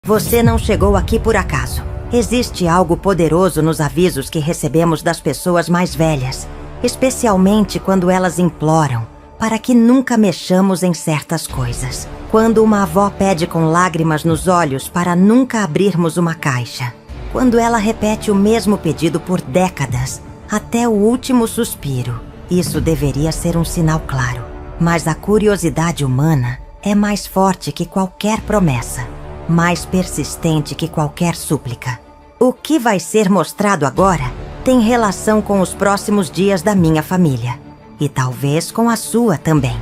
Você não chegou aqui por acaso. Existe algo poderoso nos avisos que recebemos das pessoas mais velhas, especialmente quando elas imploram para que nunca mexamos em certas coisas. Quando uma avó pede com lágrimas nos olhos para nunca abrirmos uma caixa. Quando ela repete o mesmo pedido por décadas, até o último suspiro. Isso deveria ser um sinal claro. Mas a curiosidade humana é mais forte que qualquer promessa, mais persistente que qualquer súplica. O que vai ser mostrado agora tem relação com os próximos dias da minha família. E talvez com a sua também.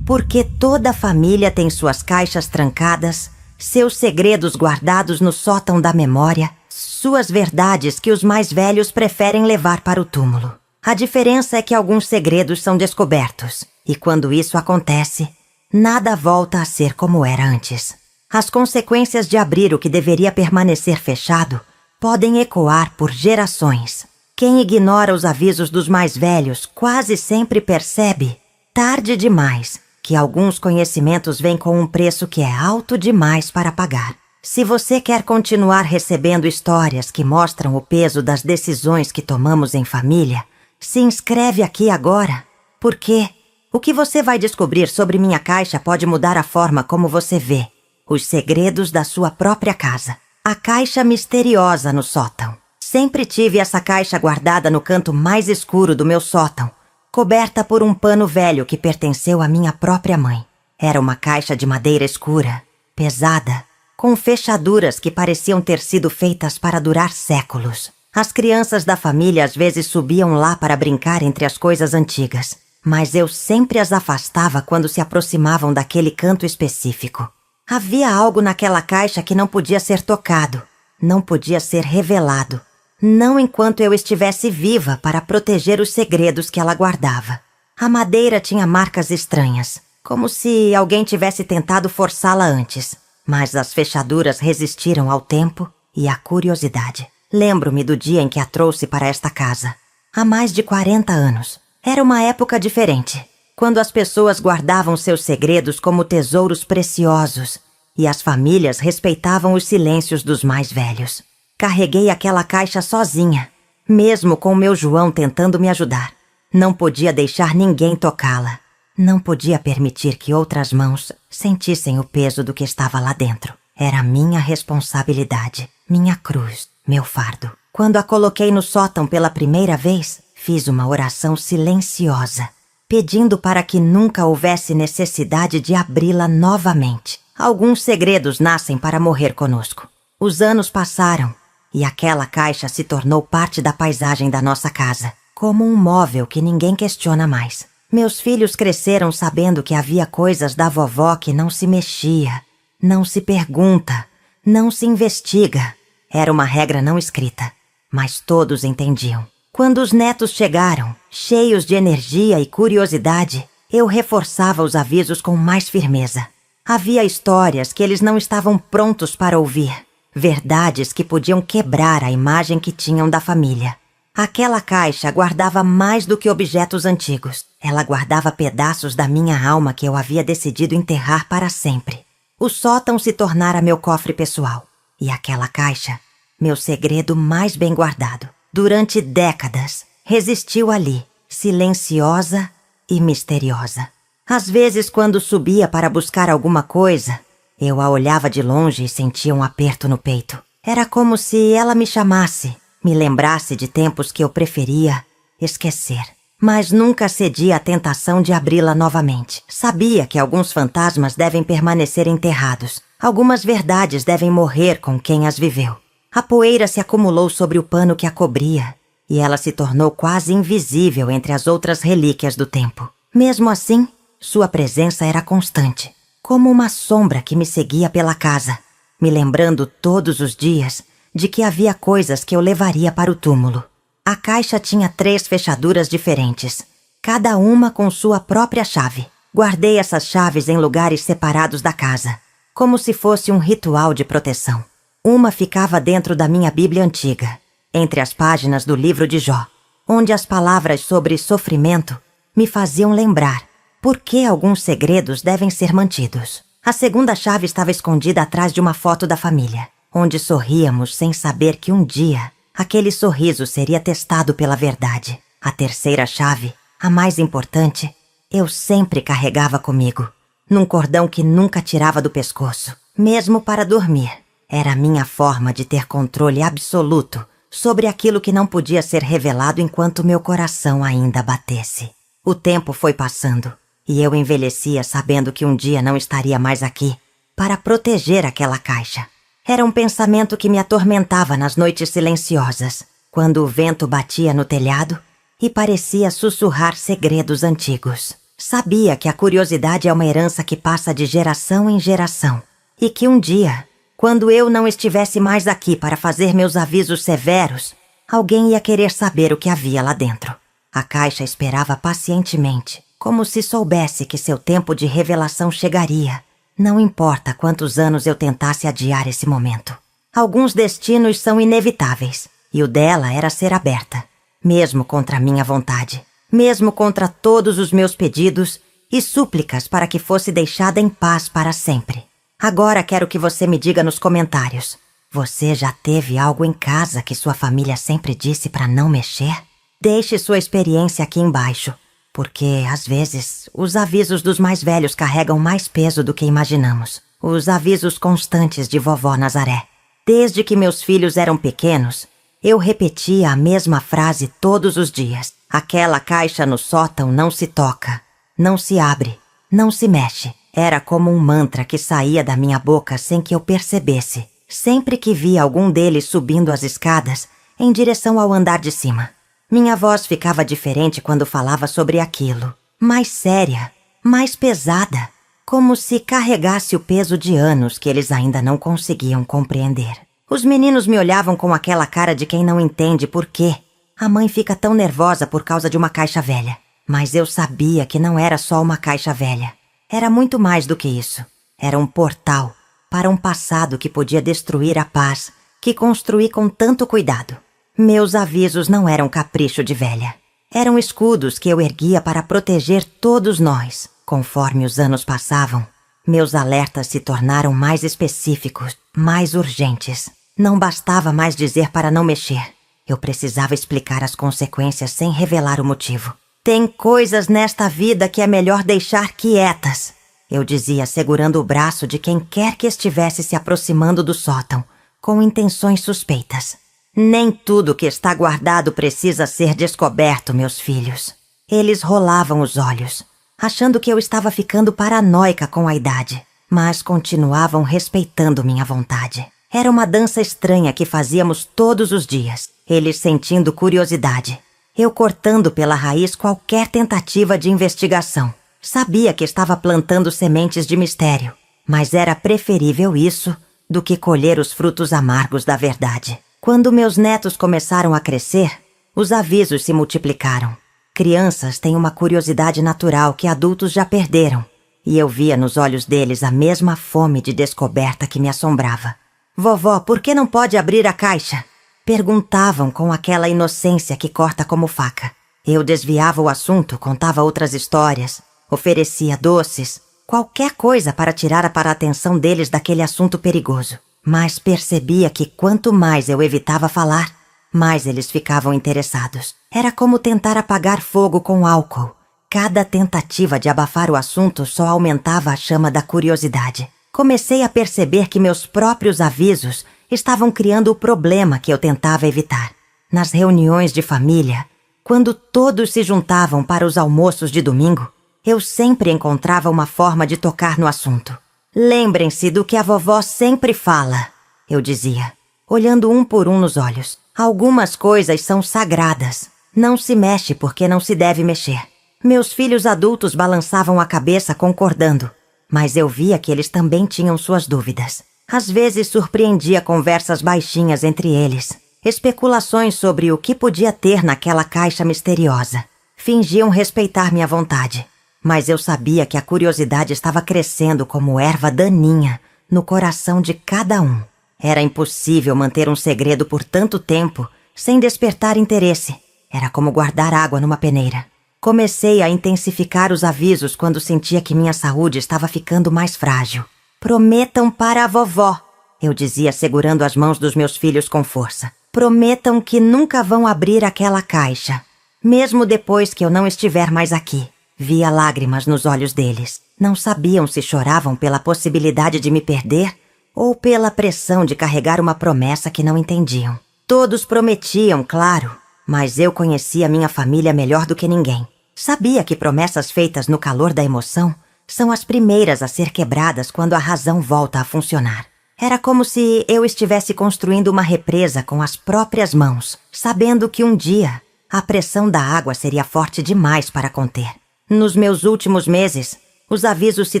Porque toda família tem suas caixas trancadas, seus segredos guardados no sótão da memória, suas verdades que os mais velhos preferem levar para o túmulo. A diferença é que alguns segredos são descobertos, e quando isso acontece, nada volta a ser como era antes. As consequências de abrir o que deveria permanecer fechado podem ecoar por gerações. Quem ignora os avisos dos mais velhos quase sempre percebe, tarde demais, que alguns conhecimentos vêm com um preço que é alto demais para pagar. Se você quer continuar recebendo histórias que mostram o peso das decisões que tomamos em família, se inscreve aqui agora, porque o que você vai descobrir sobre minha caixa pode mudar a forma como você vê os segredos da sua própria casa. A caixa misteriosa no sótão. Sempre tive essa caixa guardada no canto mais escuro do meu sótão, coberta por um pano velho que pertenceu à minha própria mãe. Era uma caixa de madeira escura, pesada, com fechaduras que pareciam ter sido feitas para durar séculos. As crianças da família às vezes subiam lá para brincar entre as coisas antigas, mas eu sempre as afastava quando se aproximavam daquele canto específico. Havia algo naquela caixa que não podia ser tocado, não podia ser revelado, não enquanto eu estivesse viva para proteger os segredos que ela guardava. A madeira tinha marcas estranhas, como se alguém tivesse tentado forçá-la antes, mas as fechaduras resistiram ao tempo e à curiosidade. Lembro-me do dia em que a trouxe para esta casa. Há mais de 40 anos. Era uma época diferente, quando as pessoas guardavam seus segredos como tesouros preciosos e as famílias respeitavam os silêncios dos mais velhos. Carreguei aquela caixa sozinha, mesmo com o meu João tentando me ajudar. Não podia deixar ninguém tocá-la. Não podia permitir que outras mãos sentissem o peso do que estava lá dentro. Era minha responsabilidade, minha cruz, meu fardo. Quando a coloquei no sótão pela primeira vez, fiz uma oração silenciosa, pedindo para que nunca houvesse necessidade de abri-la novamente. Alguns segredos nascem para morrer conosco. Os anos passaram e aquela caixa se tornou parte da paisagem da nossa casa, como um móvel que ninguém questiona mais. Meus filhos cresceram sabendo que havia coisas da vovó que não se mexia, não se pergunta, não se investiga. Era uma regra não escrita, mas todos entendiam. Quando os netos chegaram, cheios de energia e curiosidade, eu reforçava os avisos com mais firmeza. Havia histórias que eles não estavam prontos para ouvir, verdades que podiam quebrar a imagem que tinham da família. Aquela caixa guardava mais do que objetos antigos. Ela guardava pedaços da minha alma que eu havia decidido enterrar para sempre. O sótão se tornara meu cofre pessoal. E aquela caixa, meu segredo mais bem guardado. Durante décadas, resistiu ali, silenciosa e misteriosa. Às vezes, quando subia para buscar alguma coisa, eu a olhava de longe e sentia um aperto no peito. Era como se ela me chamasse, me lembrasse de tempos que eu preferia esquecer. Mas nunca cedi à tentação de abri-la novamente. Sabia que alguns fantasmas devem permanecer enterrados. Algumas verdades devem morrer com quem as viveu. A poeira se acumulou sobre o pano que a cobria, e ela se tornou quase invisível entre as outras relíquias do tempo. Mesmo assim, sua presença era constante, como uma sombra que me seguia pela casa, me lembrando todos os dias de que havia coisas que eu levaria para o túmulo. A caixa tinha 3 fechaduras diferentes, cada uma com sua própria chave. Guardei essas chaves em lugares separados da casa, como se fosse um ritual de proteção. Uma ficava dentro da minha Bíblia antiga, entre as páginas do livro de Jó, onde as palavras sobre sofrimento me faziam lembrar por que alguns segredos devem ser mantidos. A segunda chave estava escondida atrás de uma foto da família, onde sorríamos sem saber que um dia aquele sorriso seria testado pela verdade. A terceira chave, a mais importante, eu sempre carregava comigo, num cordão que nunca tirava do pescoço, mesmo para dormir. Era a minha forma de ter controle absoluto sobre aquilo que não podia ser revelado enquanto meu coração ainda batesse. O tempo foi passando e eu envelhecia sabendo que um dia não estaria mais aqui para proteger aquela caixa. Era um pensamento que me atormentava nas noites silenciosas, quando o vento batia no telhado e parecia sussurrar segredos antigos. Sabia que a curiosidade é uma herança que passa de geração em geração e que um dia, quando eu não estivesse mais aqui para fazer meus avisos severos, alguém ia querer saber o que havia lá dentro. A caixa esperava pacientemente, como se soubesse que seu tempo de revelação chegaria. Não importa quantos anos eu tentasse adiar esse momento. Alguns destinos são inevitáveis, e o dela era ser aberta, mesmo contra a minha vontade, mesmo contra todos os meus pedidos e súplicas para que fosse deixada em paz para sempre. Agora quero que você me diga nos comentários. Você já teve algo em casa que sua família sempre disse para não mexer? Deixe sua experiência aqui embaixo, porque, às vezes, os avisos dos mais velhos carregam mais peso do que imaginamos. Os avisos constantes de vovó Nazaré. Desde que meus filhos eram pequenos, eu repetia a mesma frase todos os dias. Aquela caixa no sótão não se toca, não se abre, não se mexe. Era como um mantra que saía da minha boca sem que eu percebesse, sempre que via algum deles subindo as escadas em direção ao andar de cima. Minha voz ficava diferente quando falava sobre aquilo, mais séria, mais pesada, como se carregasse o peso de anos que eles ainda não conseguiam compreender. Os meninos me olhavam com aquela cara de quem não entende por quê a mãe fica tão nervosa por causa de uma caixa velha. Mas eu sabia que não era só uma caixa velha. Era muito mais do que isso. Era um portal para um passado que podia destruir a paz que construí com tanto cuidado. Meus avisos não eram capricho de velha. Eram escudos que eu erguia para proteger todos nós. Conforme os anos passavam, meus alertas se tornaram mais específicos, mais urgentes. Não bastava mais dizer para não mexer. Eu precisava explicar as consequências sem revelar o motivo. Tem coisas nesta vida que é melhor deixar quietas, eu dizia segurando o braço de quem quer que estivesse se aproximando do sótão, com intenções suspeitas. Nem tudo que está guardado precisa ser descoberto, meus filhos. Eles rolavam os olhos, achando que eu estava ficando paranoica com a idade, mas continuavam respeitando minha vontade. Era uma dança estranha que fazíamos todos os dias, eles sentindo curiosidade. Eu cortando pela raiz qualquer tentativa de investigação. Sabia que estava plantando sementes de mistério, mas era preferível isso do que colher os frutos amargos da verdade. Quando meus netos começaram a crescer, os avisos se multiplicaram. Crianças têm uma curiosidade natural que adultos já perderam, e eu via nos olhos deles a mesma fome de descoberta que me assombrava. Vovó, por que não pode abrir a caixa? Perguntavam com aquela inocência que corta como faca. Eu desviava o assunto, contava outras histórias, oferecia doces, qualquer coisa para tirar a atenção deles daquele assunto perigoso. Mas percebia que quanto mais eu evitava falar, mais eles ficavam interessados. Era como tentar apagar fogo com álcool. Cada tentativa de abafar o assunto só aumentava a chama da curiosidade. Comecei a perceber que meus próprios avisos estavam criando o problema que eu tentava evitar. Nas reuniões de família, quando todos se juntavam para os almoços de domingo, eu sempre encontrava uma forma de tocar no assunto. Lembrem-se do que a vovó sempre fala, eu dizia, olhando um por um nos olhos. Algumas coisas são sagradas. Não se mexe porque não se deve mexer. Meus filhos adultos balançavam a cabeça concordando, mas eu via que eles também tinham suas dúvidas. Às vezes surpreendia conversas baixinhas entre eles, especulações sobre o que podia ter naquela caixa misteriosa. Fingiam respeitar minha vontade, mas eu sabia que a curiosidade estava crescendo como erva daninha no coração de cada um. Era impossível manter um segredo por tanto tempo sem despertar interesse. Era como guardar água numa peneira. Comecei a intensificar os avisos quando sentia que minha saúde estava ficando mais frágil. Prometam para a vovó, eu dizia segurando as mãos dos meus filhos com força. Prometam que nunca vão abrir aquela caixa. Mesmo depois que eu não estiver mais aqui. Via lágrimas nos olhos deles. Não sabiam se choravam pela possibilidade de me perder ou pela pressão de carregar uma promessa que não entendiam. Todos prometiam, claro, mas eu conhecia minha família melhor do que ninguém. Sabia que promessas feitas no calor da emoção são as primeiras a ser quebradas quando a razão volta a funcionar. Era como se eu estivesse construindo uma represa com as próprias mãos, sabendo que um dia a pressão da água seria forte demais para conter. Nos meus últimos meses, os avisos se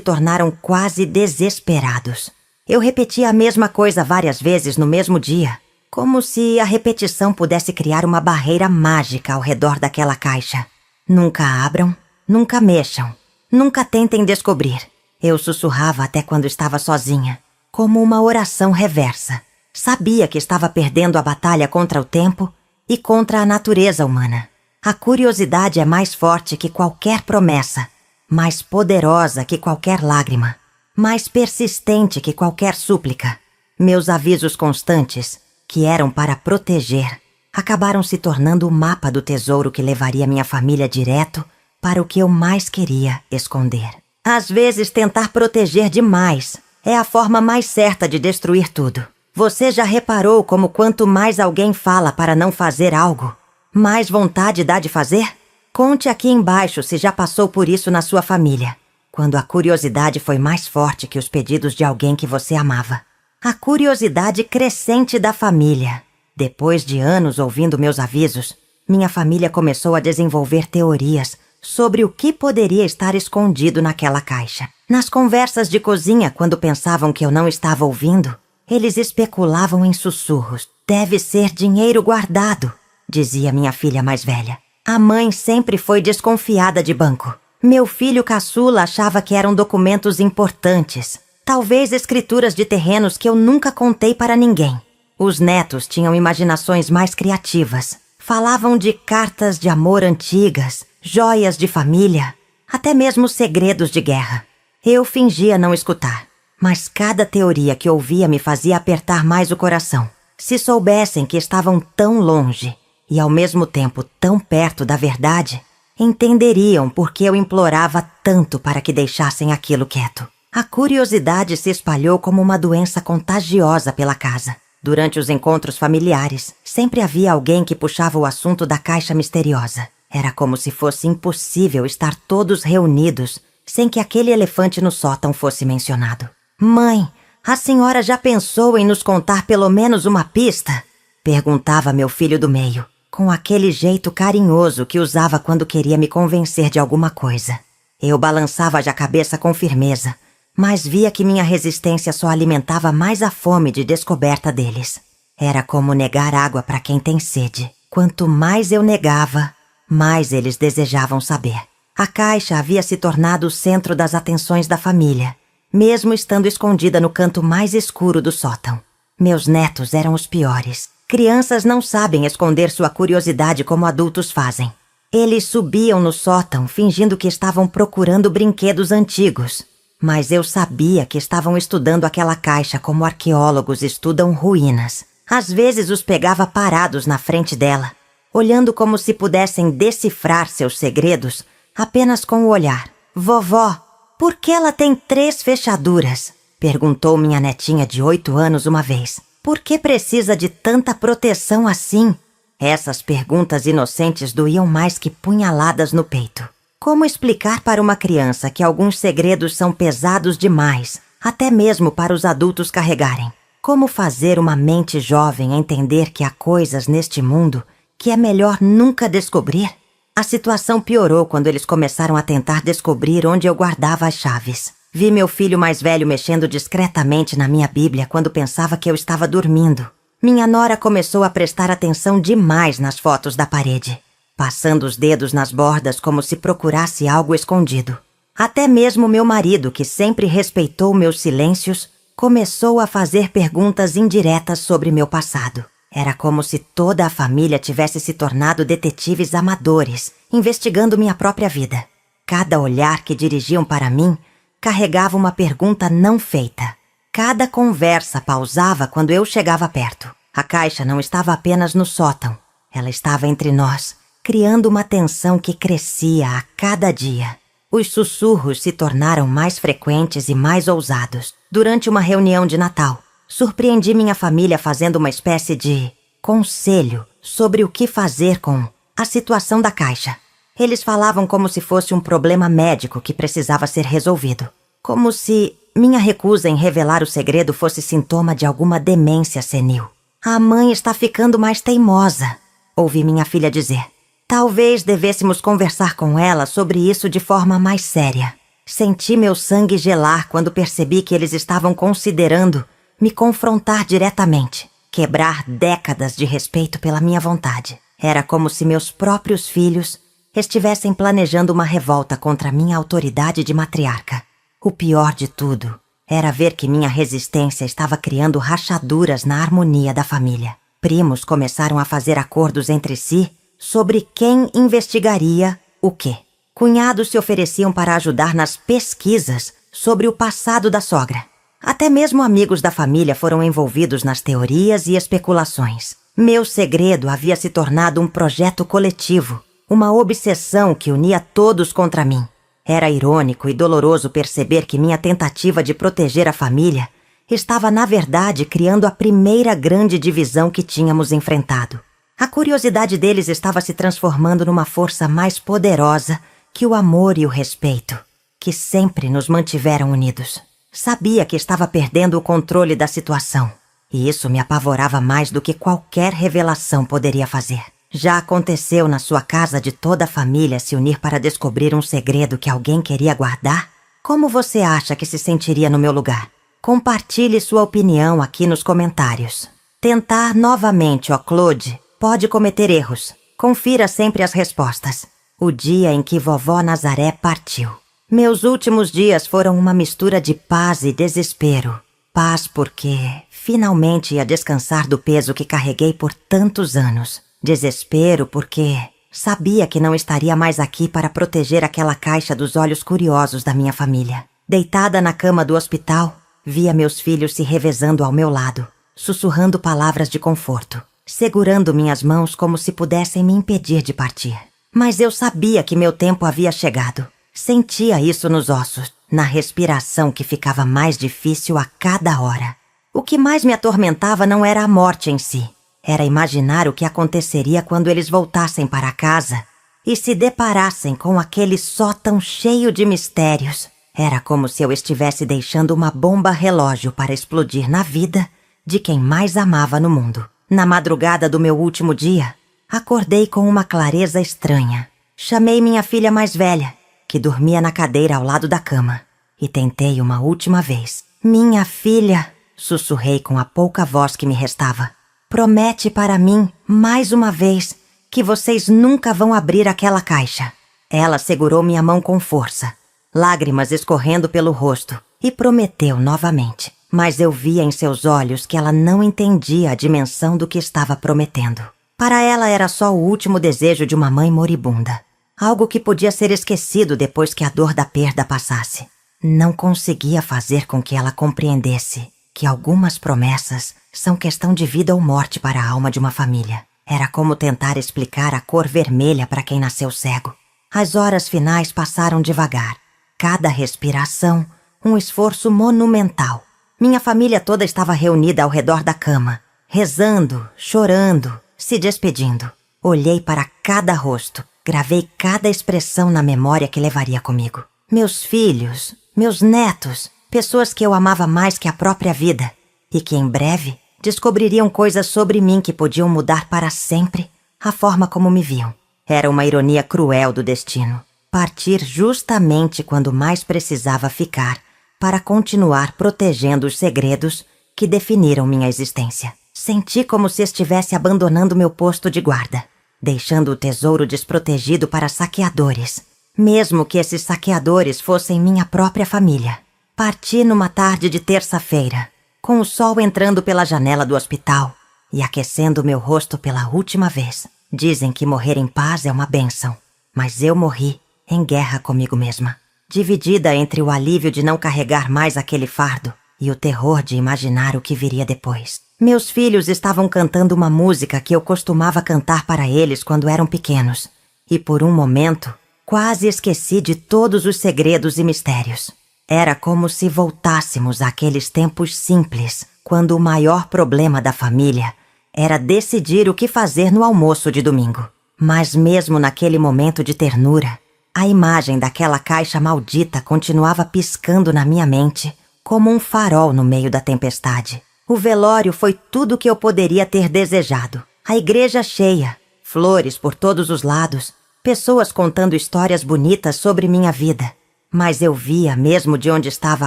tornaram quase desesperados. Eu repetia a mesma coisa várias vezes no mesmo dia, como se a repetição pudesse criar uma barreira mágica ao redor daquela caixa. Nunca abram, nunca mexam, nunca tentem descobrir. Eu sussurrava até quando estava sozinha, como uma oração reversa. Sabia que estava perdendo a batalha contra o tempo e contra a natureza humana. A curiosidade é mais forte que qualquer promessa, mais poderosa que qualquer lágrima, mais persistente que qualquer súplica. Meus avisos constantes, que eram para proteger, acabaram se tornando o mapa do tesouro que levaria minha família direto para o que eu mais queria esconder. Às vezes, tentar proteger demais é a forma mais certa de destruir tudo. Você já reparou como quanto mais alguém fala para não fazer algo, mais vontade dá de fazer? Conte aqui embaixo se já passou por isso na sua família, quando a curiosidade foi mais forte que os pedidos de alguém que você amava. A curiosidade crescente da família. Depois de anos ouvindo meus avisos, minha família começou a desenvolver teorias sobre o que poderia estar escondido naquela caixa. Nas conversas de cozinha, quando pensavam que eu não estava ouvindo, eles especulavam em sussurros. Deve ser dinheiro guardado, dizia minha filha mais velha. A mãe sempre foi desconfiada de banco. Meu filho caçula achava que eram documentos importantes. Talvez escrituras de terrenos que eu nunca contei para ninguém. Os netos tinham imaginações mais criativas. Falavam de cartas de amor antigas, joias de família, até mesmo segredos de guerra. Eu fingia não escutar, mas cada teoria que ouvia me fazia apertar mais o coração. Se soubessem que estavam tão longe e ao mesmo tempo tão perto da verdade, entenderiam por que eu implorava tanto para que deixassem aquilo quieto. A curiosidade se espalhou como uma doença contagiosa pela casa. Durante os encontros familiares, sempre havia alguém que puxava o assunto da caixa misteriosa. Era como se fosse impossível estar todos reunidos sem que aquele elefante no sótão fosse mencionado. Mãe, a senhora já pensou em nos contar pelo menos uma pista? Perguntava meu filho do meio, com aquele jeito carinhoso que usava quando queria me convencer de alguma coisa. Eu balançava a cabeça com firmeza, mas via que minha resistência só alimentava mais a fome de descoberta deles. Era como negar água para quem tem sede. Quanto mais eu negava, mais eles desejavam saber. A caixa havia se tornado o centro das atenções da família, mesmo estando escondida no canto mais escuro do sótão. Meus netos eram os piores. Crianças não sabem esconder sua curiosidade como adultos fazem. Eles subiam no sótão fingindo que estavam procurando brinquedos antigos. Mas eu sabia que estavam estudando aquela caixa como arqueólogos estudam ruínas. Às vezes os pegava parados na frente dela, olhando como se pudessem decifrar seus segredos apenas com o olhar. Vovó, por que ela tem 3 fechaduras? Perguntou minha netinha de 8 anos uma vez. Por que precisa de tanta proteção assim? Essas perguntas inocentes doíam mais que punhaladas no peito. Como explicar para uma criança que alguns segredos são pesados demais, até mesmo para os adultos carregarem? Como fazer uma mente jovem entender que há coisas neste mundo que é melhor nunca descobrir? A situação piorou quando eles começaram a tentar descobrir onde eu guardava as chaves. Vi meu filho mais velho mexendo discretamente na minha Bíblia quando pensava que eu estava dormindo. Minha nora começou a prestar atenção demais nas fotos da parede, passando os dedos nas bordas como se procurasse algo escondido. Até mesmo meu marido, que sempre respeitou meus silêncios, começou a fazer perguntas indiretas sobre meu passado. Era como se toda a família tivesse se tornado detetives amadores, investigando minha própria vida. Cada olhar que dirigiam para mim carregava uma pergunta não feita. Cada conversa pausava quando eu chegava perto. A caixa não estava apenas no sótão. Ela estava entre nós, criando uma tensão que crescia a cada dia. Os sussurros se tornaram mais frequentes e mais ousados. Durante uma reunião de Natal, surpreendi minha família fazendo uma espécie de conselho sobre o que fazer com a situação da caixa. Eles falavam como se fosse um problema médico que precisava ser resolvido. Como se minha recusa em revelar o segredo fosse sintoma de alguma demência senil. A mãe está ficando mais teimosa, ouvi minha filha dizer. Talvez devêssemos conversar com ela sobre isso de forma mais séria. Senti meu sangue gelar quando percebi que eles estavam considerando me confrontar diretamente, quebrar décadas de respeito pela minha vontade. Era como se meus próprios filhos estivessem planejando uma revolta contra a minha autoridade de matriarca. O pior de tudo era ver que minha resistência estava criando rachaduras na harmonia da família. Primos começaram a fazer acordos entre si sobre quem investigaria o quê. Cunhados se ofereciam para ajudar nas pesquisas sobre o passado da sogra. Até mesmo amigos da família foram envolvidos nas teorias e especulações. Meu segredo havia se tornado um projeto coletivo, uma obsessão que unia todos contra mim. Era irônico e doloroso perceber que minha tentativa de proteger a família estava, na verdade, criando a primeira grande divisão que tínhamos enfrentado. A curiosidade deles estava se transformando numa força mais poderosa que o amor e o respeito, que sempre nos mantiveram unidos. Sabia que estava perdendo o controle da situação, e isso me apavorava mais do que qualquer revelação poderia fazer. Já aconteceu na sua casa de toda a família se unir para descobrir um segredo que alguém queria guardar? Como você acha que se sentiria no meu lugar? Compartilhe sua opinião aqui nos comentários. Tentar novamente, ó Claude, pode cometer erros. Confira sempre as respostas. O dia em que vovó Nazaré partiu. Meus últimos dias foram uma mistura de paz e desespero. Paz porque finalmente ia descansar do peso que carreguei por tantos anos. Desespero porque sabia que não estaria mais aqui para proteger aquela caixa dos olhos curiosos da minha família. Deitada na cama do hospital, via meus filhos se revezando ao meu lado, sussurrando palavras de conforto, segurando minhas mãos como se pudessem me impedir de partir. Mas eu sabia que meu tempo havia chegado. Sentia isso nos ossos, na respiração que ficava mais difícil a cada hora. O que mais me atormentava não era a morte em si. Era imaginar o que aconteceria quando eles voltassem para casa e se deparassem com aquele sótão cheio de mistérios. Era como se eu estivesse deixando uma bomba relógio para explodir na vida de quem mais amava no mundo. Na madrugada do meu último dia, acordei com uma clareza estranha. Chamei minha filha mais velha, que dormia na cadeira ao lado da cama, e tentei uma última vez. Minha filha, sussurrei com a pouca voz que me restava. Promete para mim, mais uma vez, que vocês nunca vão abrir aquela caixa. Ela segurou minha mão com força, lágrimas escorrendo pelo rosto, e prometeu novamente. Mas eu via em seus olhos que ela não entendia a dimensão do que estava prometendo. Para ela era só o último desejo de uma mãe moribunda. Algo que podia ser esquecido depois que a dor da perda passasse. Não conseguia fazer com que ela compreendesse que algumas promessas são questão de vida ou morte para a alma de uma família. Era como tentar explicar a cor vermelha para quem nasceu cego. As horas finais passaram devagar. Cada respiração, um esforço monumental. Minha família toda estava reunida ao redor da cama, rezando, chorando, se despedindo. Olhei para cada rosto, gravei cada expressão na memória que levaria comigo. Meus filhos, meus netos, pessoas que eu amava mais que a própria vida e que em breve descobririam coisas sobre mim que podiam mudar para sempre a forma como me viam. Era uma ironia cruel do destino. Partir justamente quando mais precisava ficar para continuar protegendo os segredos que definiram minha existência. Senti como se estivesse abandonando meu posto de guarda, deixando o tesouro desprotegido para saqueadores, mesmo que esses saqueadores fossem minha própria família. Parti numa tarde de terça-feira, com o sol entrando pela janela do hospital e aquecendo meu rosto pela última vez. Dizem que morrer em paz é uma bênção, mas eu morri em guerra comigo mesma, dividida entre o alívio de não carregar mais aquele fardo e o terror de imaginar o que viria depois. Meus filhos estavam cantando uma música que eu costumava cantar para eles quando eram pequenos, e por um momento quase esqueci de todos os segredos e mistérios. Era como se voltássemos àqueles tempos simples, quando o maior problema da família era decidir o que fazer no almoço de domingo. Mas mesmo naquele momento de ternura, a imagem daquela caixa maldita continuava piscando na minha mente, como um farol no meio da tempestade. O velório foi tudo o que eu poderia ter desejado. A igreja cheia, flores por todos os lados, pessoas contando histórias bonitas sobre minha vida. Mas eu via, mesmo de onde estava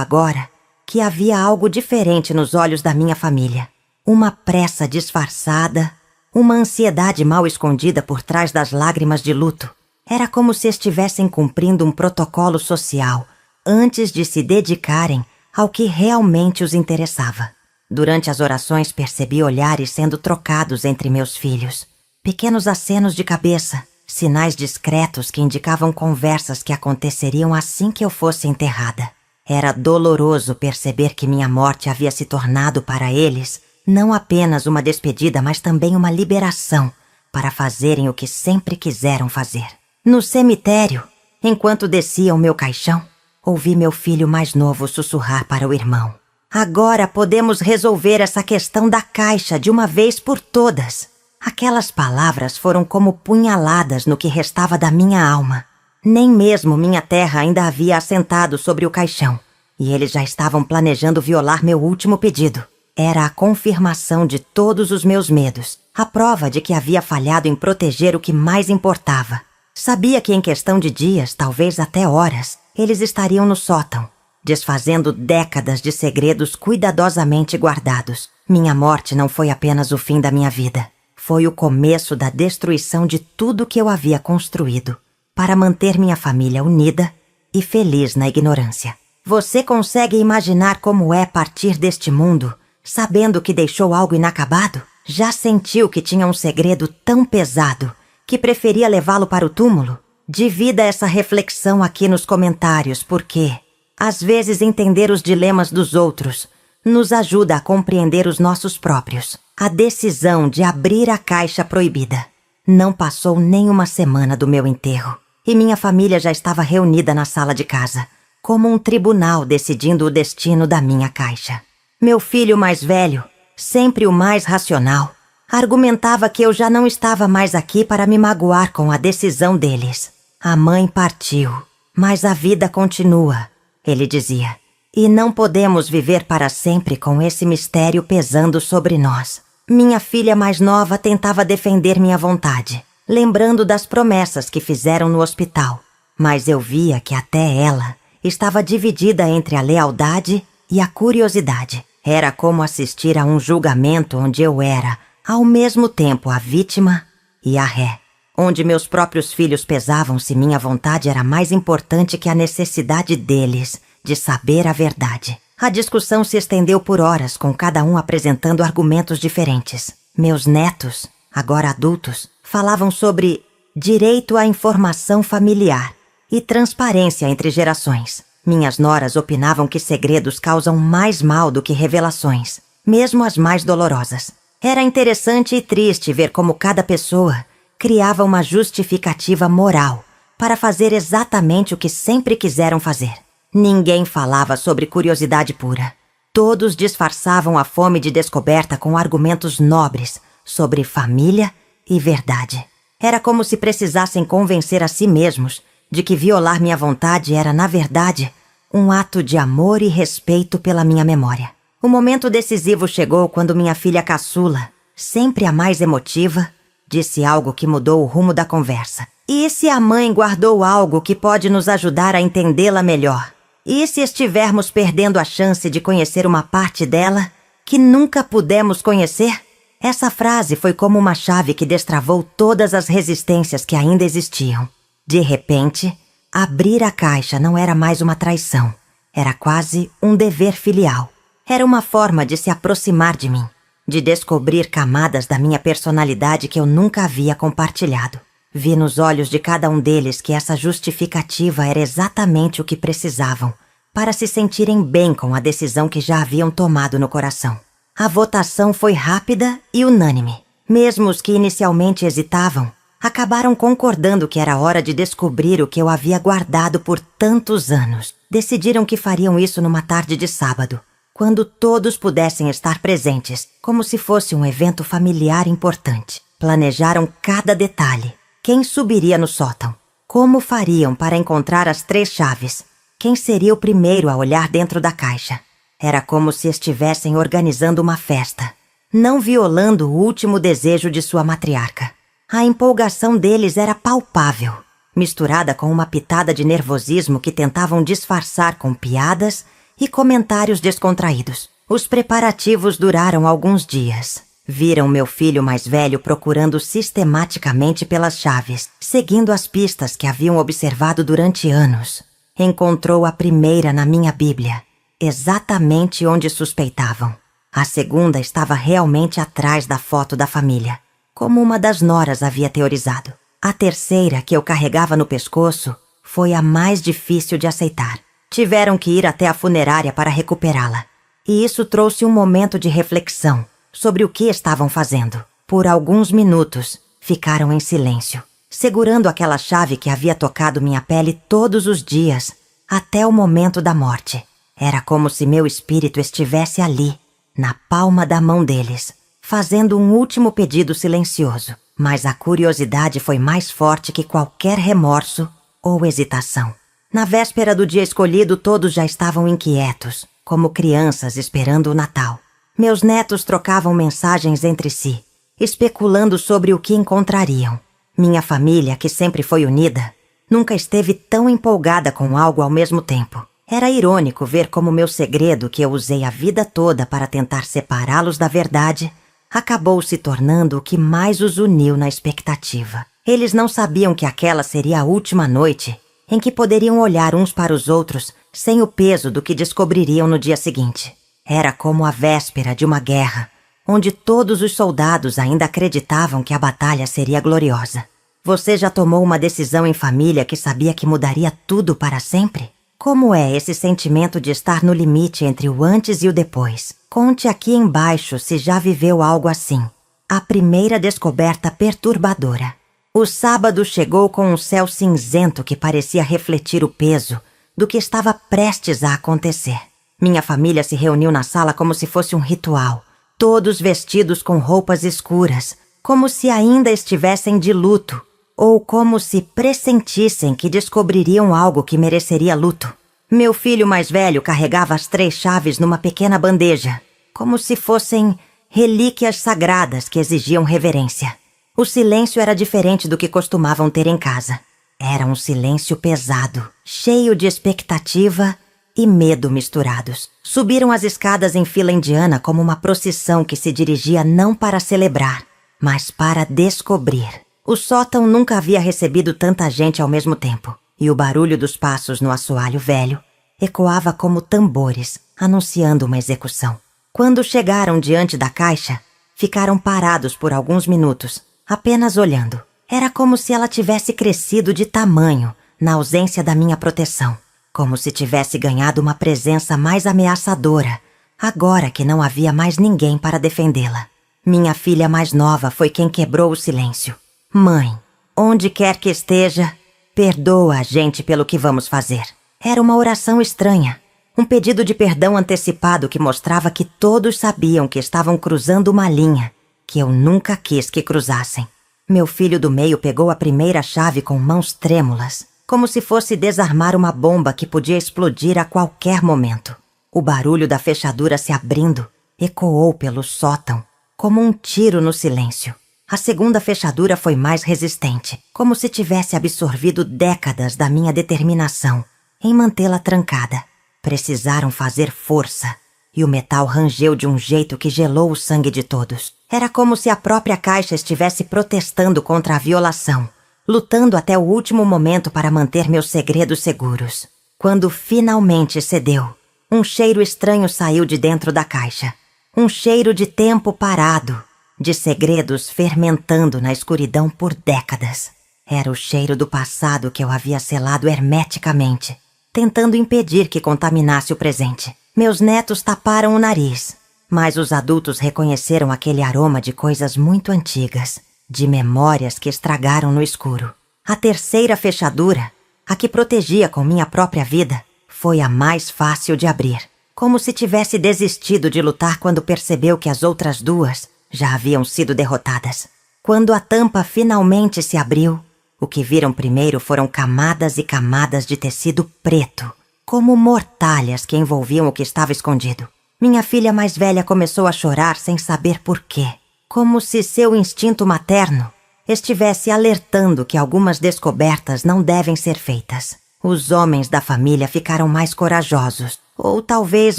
agora, que havia algo diferente nos olhos da minha família. Uma pressa disfarçada, uma ansiedade mal escondida por trás das lágrimas de luto. Era como se estivessem cumprindo um protocolo social antes de se dedicarem ao que realmente os interessava. Durante as orações percebi olhares sendo trocados entre meus filhos. Pequenos acenos de cabeça, sinais discretos que indicavam conversas que aconteceriam assim que eu fosse enterrada. Era doloroso perceber que minha morte havia se tornado para eles não apenas uma despedida, mas também uma liberação para fazerem o que sempre quiseram fazer. No cemitério, enquanto descia o meu caixão, ouvi meu filho mais novo sussurrar para o irmão: "Agora podemos resolver essa questão da caixa de uma vez por todas." Aquelas palavras foram como punhaladas no que restava da minha alma. Nem mesmo minha terra ainda havia assentado sobre o caixão, e eles já estavam planejando violar meu último pedido. Era a confirmação de todos os meus medos, a prova de que havia falhado em proteger o que mais importava. Sabia que em questão de dias, talvez até horas, eles estariam no sótão, desfazendo décadas de segredos cuidadosamente guardados. Minha morte não foi apenas o fim da minha vida. Foi o começo da destruição de tudo que eu havia construído, para manter minha família unida e feliz na ignorância. Você consegue imaginar como é partir deste mundo sabendo que deixou algo inacabado? Já sentiu que tinha um segredo tão pesado que preferia levá-lo para o túmulo? Divida essa reflexão aqui nos comentários, porque, às vezes, entender os dilemas dos outros nos ajuda a compreender os nossos próprios. A decisão de abrir a caixa proibida. Não passou nem uma semana do meu enterro, e minha família já estava reunida na sala de casa, como um tribunal decidindo o destino da minha caixa. Meu filho mais velho, sempre o mais racional, argumentava que eu já não estava mais aqui para me magoar com a decisão deles. A mãe partiu, mas a vida continua, ele dizia, e não podemos viver para sempre com esse mistério pesando sobre nós. Minha filha mais nova tentava defender minha vontade, lembrando das promessas que fizeram no hospital, mas eu via que até ela estava dividida entre a lealdade e a curiosidade. Era como assistir a um julgamento onde eu era, ao mesmo tempo, a vítima e a ré, onde meus próprios filhos pesavam se minha vontade era mais importante que a necessidade deles de saber a verdade. A discussão se estendeu por horas, com cada um apresentando argumentos diferentes. Meus netos, agora adultos, falavam sobre direito à informação familiar e transparência entre gerações. Minhas noras opinavam que segredos causam mais mal do que revelações, mesmo as mais dolorosas. Era interessante e triste ver como cada pessoa criava uma justificativa moral para fazer exatamente o que sempre quiseram fazer. Ninguém falava sobre curiosidade pura. Todos disfarçavam a fome de descoberta com argumentos nobres sobre família e verdade. Era como se precisassem convencer a si mesmos de que violar minha vontade era, na verdade, um ato de amor e respeito pela minha memória. O momento decisivo chegou quando minha filha caçula, sempre a mais emotiva, disse algo que mudou o rumo da conversa. E se a mãe guardou algo que pode nos ajudar a entendê-la melhor? E se estivermos perdendo a chance de conhecer uma parte dela que nunca pudemos conhecer? Essa frase foi como uma chave que destravou todas as resistências que ainda existiam. De repente, abrir a caixa não era mais uma traição. Era quase um dever filial. Era uma forma de se aproximar de mim, de descobrir camadas da minha personalidade que eu nunca havia compartilhado. Vi nos olhos de cada um deles que essa justificativa era exatamente o que precisavam para se sentirem bem com a decisão que já haviam tomado no coração. A votação foi rápida e unânime. Mesmo os que inicialmente hesitavam, acabaram concordando que era hora de descobrir o que eu havia guardado por tantos anos. Decidiram que fariam isso numa tarde de sábado, quando todos pudessem estar presentes, como se fosse um evento familiar importante. Planejaram cada detalhe. Quem subiria no sótão? Como fariam para encontrar as 3 chaves? Quem seria o primeiro a olhar dentro da caixa? Era como se estivessem organizando uma festa, não violando o último desejo de sua matriarca. A empolgação deles era palpável, misturada com uma pitada de nervosismo que tentavam disfarçar com piadas e comentários descontraídos. Os preparativos duraram alguns dias. Viram meu filho mais velho procurando sistematicamente pelas chaves, seguindo as pistas que haviam observado durante anos. Encontrou a primeira na minha Bíblia, exatamente onde suspeitavam. A segunda estava realmente atrás da foto da família, como uma das noras havia teorizado. A terceira, que eu carregava no pescoço, foi a mais difícil de aceitar. Tiveram que ir até a funerária para recuperá-la. E isso trouxe um momento de reflexão sobre o que estavam fazendo. Por alguns minutos, ficaram em silêncio, segurando aquela chave que havia tocado minha pele todos os dias, até o momento da morte. Era como se meu espírito estivesse ali, na palma da mão deles, fazendo um último pedido silencioso. Mas a curiosidade foi mais forte que qualquer remorso ou hesitação. Na véspera do dia escolhido, todos já estavam inquietos, como crianças esperando o Natal. Meus netos trocavam mensagens entre si, especulando sobre o que encontrariam. Minha família, que sempre foi unida, nunca esteve tão empolgada com algo ao mesmo tempo. Era irônico ver como meu segredo, que eu usei a vida toda para tentar separá-los da verdade, acabou se tornando o que mais os uniu na expectativa. Eles não sabiam que aquela seria a última noite em que poderiam olhar uns para os outros sem o peso do que descobririam no dia seguinte. Era como a véspera de uma guerra, onde todos os soldados ainda acreditavam que a batalha seria gloriosa. Você já tomou uma decisão em família que sabia que mudaria tudo para sempre? Como é esse sentimento de estar no limite entre o antes e o depois? Conte aqui embaixo se já viveu algo assim. A primeira descoberta perturbadora. O sábado chegou com um céu cinzento que parecia refletir o peso do que estava prestes a acontecer. Minha família se reuniu na sala como se fosse um ritual, todos vestidos com roupas escuras, como se ainda estivessem de luto, ou como se pressentissem que descobririam algo que mereceria luto. Meu filho mais velho carregava as 3 chaves numa pequena bandeja, como se fossem relíquias sagradas que exigiam reverência. O silêncio era diferente do que costumavam ter em casa. Era um silêncio pesado, cheio de expectativa e medo misturados. Subiram as escadas em fila indiana como uma procissão que se dirigia não para celebrar, mas para descobrir. O sótão nunca havia recebido tanta gente ao mesmo tempo, e o barulho dos passos no assoalho velho ecoava como tambores, anunciando uma execução. Quando chegaram diante da caixa, ficaram parados por alguns minutos, apenas olhando. Era como se ela tivesse crescido de tamanho na ausência da minha proteção, como se tivesse ganhado uma presença mais ameaçadora, agora que não havia mais ninguém para defendê-la. Minha filha mais nova foi quem quebrou o silêncio. Mãe, onde quer que esteja, perdoa a gente pelo que vamos fazer. Era uma oração estranha, um pedido de perdão antecipado que mostrava que todos sabiam que estavam cruzando uma linha que eu nunca quis que cruzassem. Meu filho do meio pegou a primeira chave com mãos trêmulas, como se fosse desarmar uma bomba que podia explodir a qualquer momento. O barulho da fechadura se abrindo ecoou pelo sótão, como um tiro no silêncio. A segunda fechadura foi mais resistente, como se tivesse absorvido décadas da minha determinação em mantê-la trancada. Precisaram fazer força, e o metal rangeu de um jeito que gelou o sangue de todos. Era como se a própria caixa estivesse protestando contra a violação, lutando até o último momento para manter meus segredos seguros. Quando finalmente cedeu, um cheiro estranho saiu de dentro da caixa. Um cheiro de tempo parado, de segredos fermentando na escuridão por décadas. Era o cheiro do passado que eu havia selado hermeticamente, tentando impedir que contaminasse o presente. Meus netos taparam o nariz, mas os adultos reconheceram aquele aroma de coisas muito antigas, de memórias que estragaram no escuro. A terceira fechadura, a que protegia com minha própria vida, foi a mais fácil de abrir, como se tivesse desistido de lutar quando percebeu que as outras duas já haviam sido derrotadas. Quando a tampa finalmente se abriu, o que viram primeiro foram camadas e camadas de tecido preto, como mortalhas que envolviam o que estava escondido. Minha filha mais velha começou a chorar sem saber por quê, como se seu instinto materno estivesse alertando que algumas descobertas não devem ser feitas. Os homens da família ficaram mais corajosos, ou talvez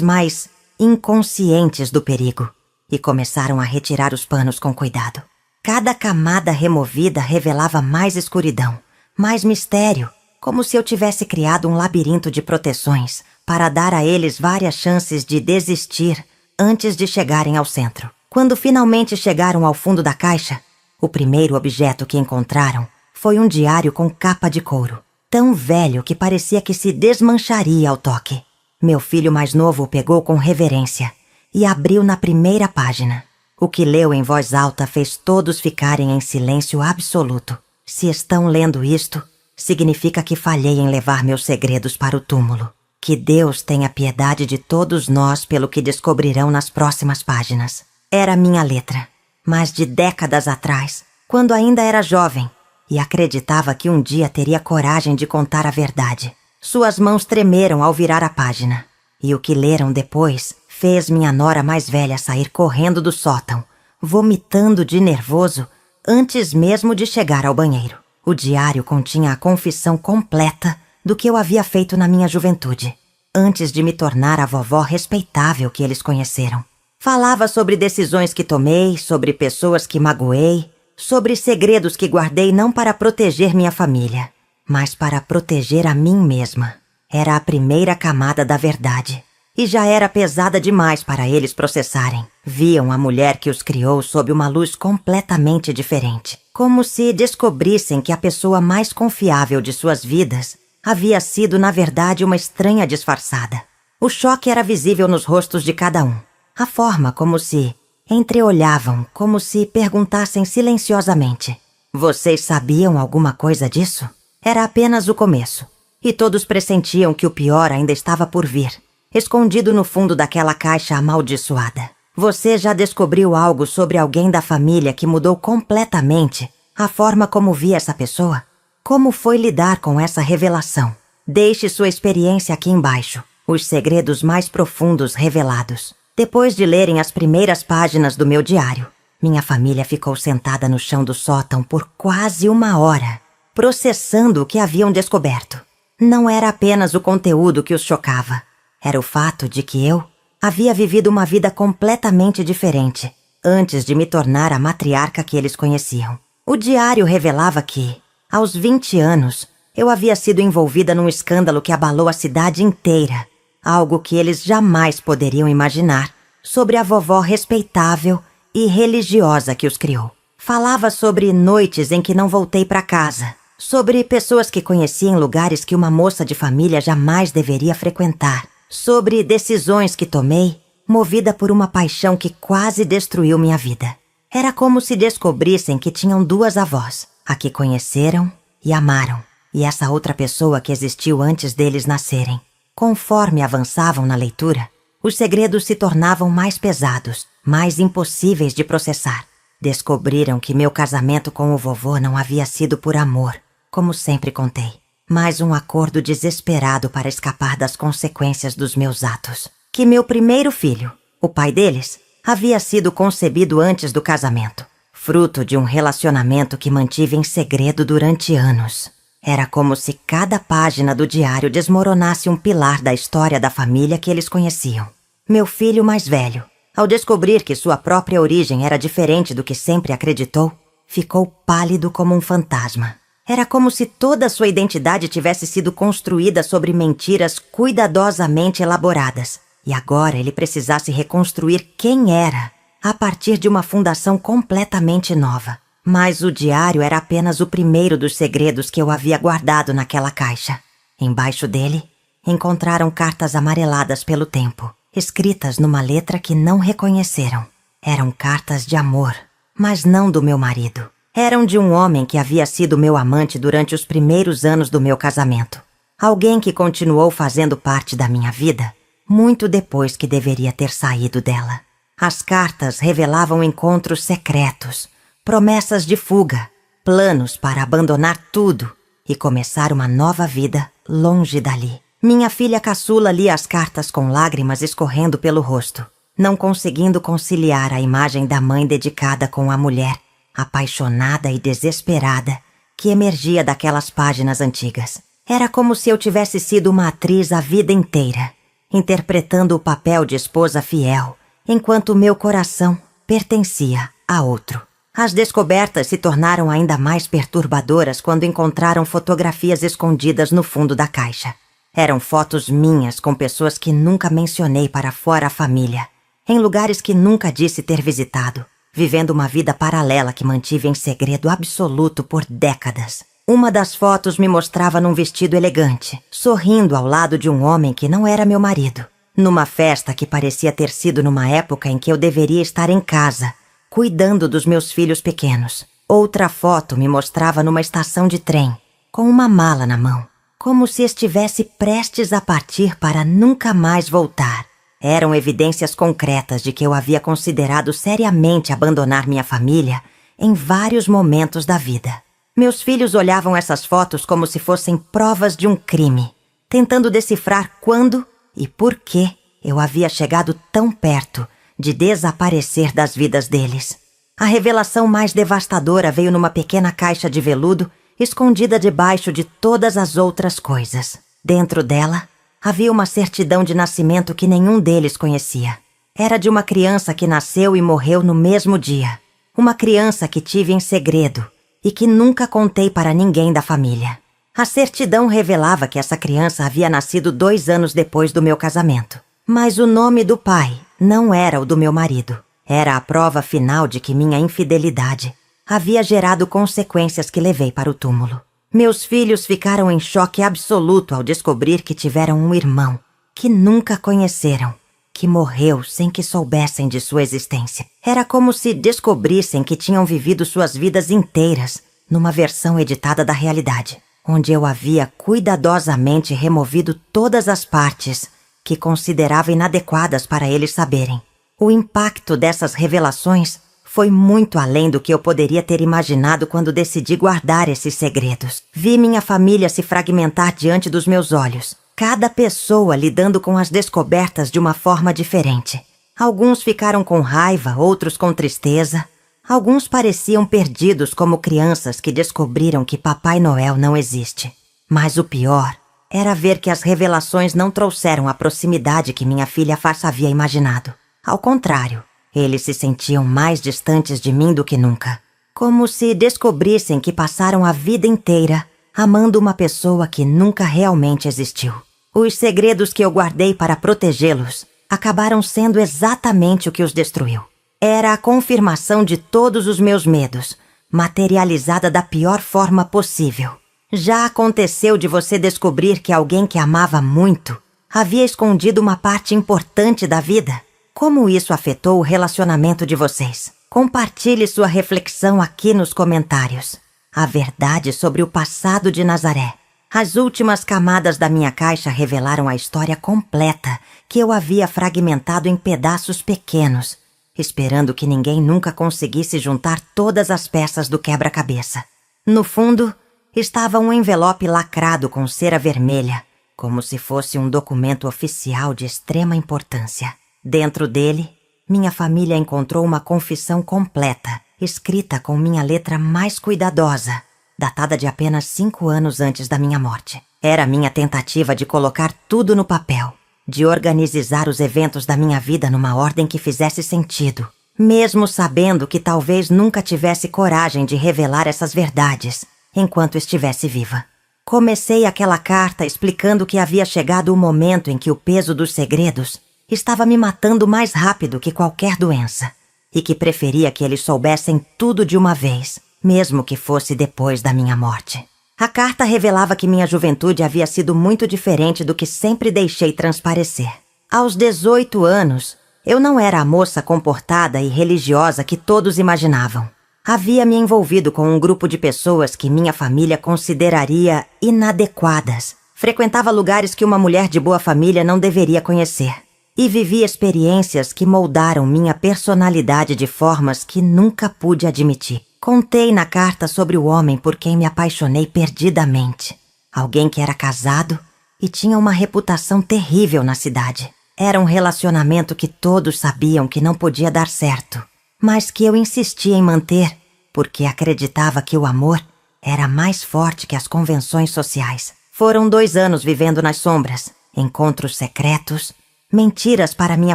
mais inconscientes do perigo, e começaram a retirar os panos com cuidado. Cada camada removida revelava mais escuridão, mais mistério, como se eu tivesse criado um labirinto de proteções para dar a eles várias chances de desistir antes de chegarem ao centro. Quando finalmente chegaram ao fundo da caixa, o primeiro objeto que encontraram foi um diário com capa de couro, tão velho que parecia que se desmancharia ao toque. Meu filho mais novo o pegou com reverência e abriu na primeira página. O que leu em voz alta fez todos ficarem em silêncio absoluto. Se estão lendo isto, significa que falhei em levar meus segredos para o túmulo. Que Deus tenha piedade de todos nós pelo que descobrirão nas próximas páginas. Era minha letra, mas de décadas atrás, quando ainda era jovem e acreditava que um dia teria coragem de contar a verdade. Suas mãos tremeram ao virar a página, e o que leram depois fez minha nora mais velha sair correndo do sótão, vomitando de nervoso antes mesmo de chegar ao banheiro. O diário continha a confissão completa do que eu havia feito na minha juventude, antes de me tornar a vovó respeitável que eles conheceram. Falava sobre decisões que tomei, sobre pessoas que magoei, sobre segredos que guardei não para proteger minha família, mas para proteger a mim mesma. Era a primeira camada da verdade. E já era pesada demais para eles processarem. Viam a mulher que os criou sob uma luz completamente diferente, como se descobrissem que a pessoa mais confiável de suas vidas havia sido, na verdade, uma estranha disfarçada. O choque era visível nos rostos de cada um. A forma como se entreolhavam, como se perguntassem silenciosamente: "Vocês sabiam alguma coisa disso?" Era apenas o começo, e todos pressentiam que o pior ainda estava por vir, escondido no fundo daquela caixa amaldiçoada. Você já descobriu algo sobre alguém da família que mudou completamente a forma como via essa pessoa? Como foi lidar com essa revelação? Deixe sua experiência aqui embaixo, os segredos mais profundos revelados. Depois de lerem as primeiras páginas do meu diário, minha família ficou sentada no chão do sótão por quase 1 hora, processando o que haviam descoberto. Não era apenas o conteúdo que os chocava. Era o fato de que eu havia vivido uma vida completamente diferente antes de me tornar a matriarca que eles conheciam. O diário revelava que, aos 20 anos, eu havia sido envolvida num escândalo que abalou a cidade inteira, algo que eles jamais poderiam imaginar sobre a vovó respeitável e religiosa que os criou. Falava sobre noites em que não voltei para casa, sobre pessoas que conheci em lugares que uma moça de família jamais deveria frequentar, sobre decisões que tomei, movida por uma paixão que quase destruiu minha vida. Era como se descobrissem que tinham 2 avós, a que conheceram e amaram, e essa outra pessoa que existiu antes deles nascerem. Conforme avançavam na leitura, os segredos se tornavam mais pesados, mais impossíveis de processar. Descobriram que meu casamento com o vovô não havia sido por amor, como sempre contei, mas um acordo desesperado para escapar das consequências dos meus atos. Que meu primeiro filho, o pai deles, havia sido concebido antes do casamento, fruto de um relacionamento que mantive em segredo durante anos. Era como se cada página do diário desmoronasse um pilar da história da família que eles conheciam. Meu filho mais velho, ao descobrir que sua própria origem era diferente do que sempre acreditou, ficou pálido como um fantasma. Era como se toda sua identidade tivesse sido construída sobre mentiras cuidadosamente elaboradas. e agora ele precisasse reconstruir quem era a partir de uma fundação completamente nova. Mas o diário era apenas o primeiro dos segredos que eu havia guardado naquela caixa. Embaixo dele, encontraram cartas amareladas pelo tempo, escritas numa letra que não reconheceram. Eram cartas de amor, mas não do meu marido. Eram de um homem que havia sido meu amante durante os primeiros anos do meu casamento. Alguém que continuou fazendo parte da minha vida muito depois que deveria ter saído dela. As cartas revelavam encontros secretos, promessas de fuga, planos para abandonar tudo e começar uma nova vida longe dali. Minha filha caçula lia as cartas com lágrimas escorrendo pelo rosto, não conseguindo conciliar a imagem da mãe dedicada com a mulher, apaixonada e desesperada, que emergia daquelas páginas antigas. Era como se eu tivesse sido uma atriz a vida inteira, interpretando o papel de esposa fiel, enquanto meu coração pertencia a outro. As descobertas se tornaram ainda mais perturbadoras quando encontraram fotografias escondidas no fundo da caixa. Eram fotos minhas com pessoas que nunca mencionei para fora a família, em lugares que nunca disse ter visitado, vivendo uma vida paralela que mantive em segredo absoluto por décadas. Uma das fotos me mostrava num vestido elegante, sorrindo ao lado de um homem que não era meu marido, numa festa que parecia ter sido numa época em que eu deveria estar em casa, cuidando dos meus filhos pequenos. Outra foto me mostrava numa estação de trem, com uma mala na mão, como se estivesse prestes a partir para nunca mais voltar. Eram evidências concretas de que eu havia considerado seriamente abandonar minha família em vários momentos da vida. Meus filhos olhavam essas fotos como se fossem provas de um crime, tentando decifrar quando e por que eu havia chegado tão perto de desaparecer das vidas deles. A revelação mais devastadora veio numa pequena caixa de veludo escondida debaixo de todas as outras coisas. Dentro dela, havia uma certidão de nascimento que nenhum deles conhecia. Era de uma criança que nasceu e morreu no mesmo dia. Uma criança que tive em segredo e que nunca contei para ninguém da família. A certidão revelava que essa criança havia nascido 2 anos depois do meu casamento. Mas o nome do pai não era o do meu marido. Era a prova final de que minha infidelidade havia gerado consequências que levei para o túmulo. Meus filhos ficaram em choque absoluto ao descobrir que tiveram um irmão que nunca conheceram, que morreu sem que soubessem de sua existência. Era como se descobrissem que tinham vivido suas vidas inteiras numa versão editada da realidade, onde eu havia cuidadosamente removido todas as partes que considerava inadequadas para eles saberem. O impacto dessas revelações foi muito além do que eu poderia ter imaginado quando decidi guardar esses segredos. Vi minha família se fragmentar diante dos meus olhos, cada pessoa lidando com as descobertas de uma forma diferente. Alguns ficaram com raiva, outros com tristeza. Alguns pareciam perdidos como crianças que descobriram que Papai Noel não existe. Mas o pior era ver que as revelações não trouxeram a proximidade que minha filha farsa havia imaginado. Ao contrário, eles se sentiam mais distantes de mim do que nunca. Como se descobrissem que passaram a vida inteira amando uma pessoa que nunca realmente existiu. Os segredos que eu guardei para protegê-los acabaram sendo exatamente o que os destruiu. Era a confirmação de todos os meus medos, materializada da pior forma possível. Já aconteceu de você descobrir que alguém que amava muito havia escondido uma parte importante da vida? Como isso afetou o relacionamento de vocês? Compartilhe sua reflexão aqui nos comentários. A verdade sobre o passado de Nazaré. As últimas camadas da minha caixa revelaram a história completa que eu havia fragmentado em pedaços pequenos, esperando que ninguém nunca conseguisse juntar todas as peças do quebra-cabeça. No fundo, estava um envelope lacrado com cera vermelha, como se fosse um documento oficial de extrema importância. Dentro dele, minha família encontrou uma confissão completa, escrita com minha letra mais cuidadosa, datada de apenas 5 anos antes da minha morte. Era minha tentativa de colocar tudo no papel, de organizar os eventos da minha vida numa ordem que fizesse sentido, mesmo sabendo que talvez nunca tivesse coragem de revelar essas verdades enquanto estivesse viva. Comecei aquela carta explicando que havia chegado o momento em que o peso dos segredos estava me matando mais rápido que qualquer doença e que preferia que eles soubessem tudo de uma vez, mesmo que fosse depois da minha morte. A carta revelava que minha juventude havia sido muito diferente do que sempre deixei transparecer. Aos 18 anos, eu não era a moça comportada e religiosa que todos imaginavam. Havia me envolvido com um grupo de pessoas que minha família consideraria inadequadas. Frequentava lugares que uma mulher de boa família não deveria conhecer. E vivi experiências que moldaram minha personalidade de formas que nunca pude admitir. Contei na carta sobre o homem por quem me apaixonei perdidamente. Alguém que era casado e tinha uma reputação terrível na cidade. Era um relacionamento que todos sabiam que não podia dar certo, mas que eu insistia em manter porque acreditava que o amor era mais forte que as convenções sociais. Foram 2 anos vivendo nas sombras, encontros secretos, mentiras para minha